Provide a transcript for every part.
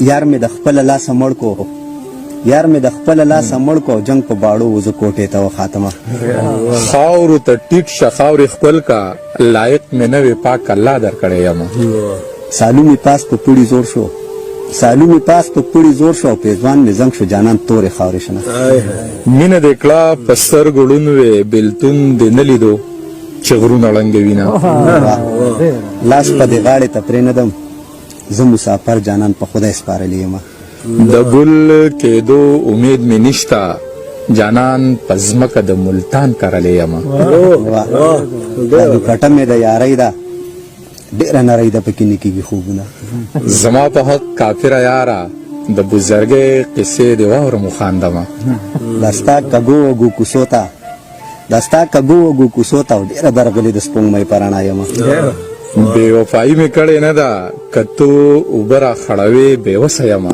یار مې د خپل لاسه مړ کو یار مې د خپل لاسه مړ کو جنگ په باړو وزه کوټې ته وخاتمه خاورو ته ټیټ شه خاورې خپل کا لایق مې نه وي پاک الله درکړی یم سالو مې پاس په پوړي زور شو سالو مې پاس په پوړي زور شو پیزوان مې زنګ شو جانان تورې خاورې شنه مینه دې کړه په سترګو ړوند وې بېلتون دې نه لیدو چې غرونه ړنګوینه لاس په دې غاړې ته پرېنهدم زه مسافر جانان په خدای سپارلی یم د ګل کېدو امید مې نشته جانان په ځمکه د ملتان کرلی یم دا دوپټه مې د یارۍ ده ډېره نرۍ ده پکې نه کېږي خوبونه زما په حق کافره یاره د بزرګۍ قصې دې واورم وخاندمه دا ستا کږو وږو کوڅو ته دا ستا کږو وږو کوڅو ته ډېره درغلې د سپوږمۍ په رڼا یم بې وفایي مې کړې نه ده که ته اوبه را خړوې بېوسه یم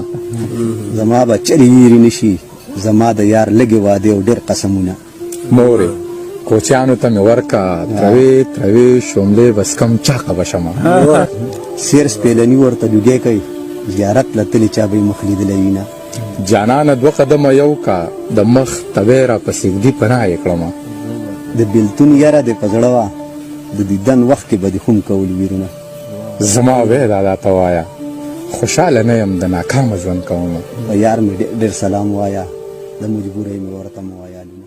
زما به چرې ویرې نه شي زما د یار لږې وعدې او ډېر قسمونه مورې کوچیانو ته مې ورکه تروې تروې شوملې بس کم چاقه به شمه سیر سپېلني ورته لوګی کوي زیارت له تلې چا به یې مخ لیدلی وي نه جانانه دوه قدمه یو کا د مخ تبې را په سږدي پناه یې کړمه د بېلتون یره دې په زړه وه د دیدن وخت کې به دې خون کول ویرونه زما وې دا ته وایه خوشحاله نه یم د ناکامه ژوند کومه یار مې ډېر سلام وایه د مجبورۍ مې ورته مو ویالونه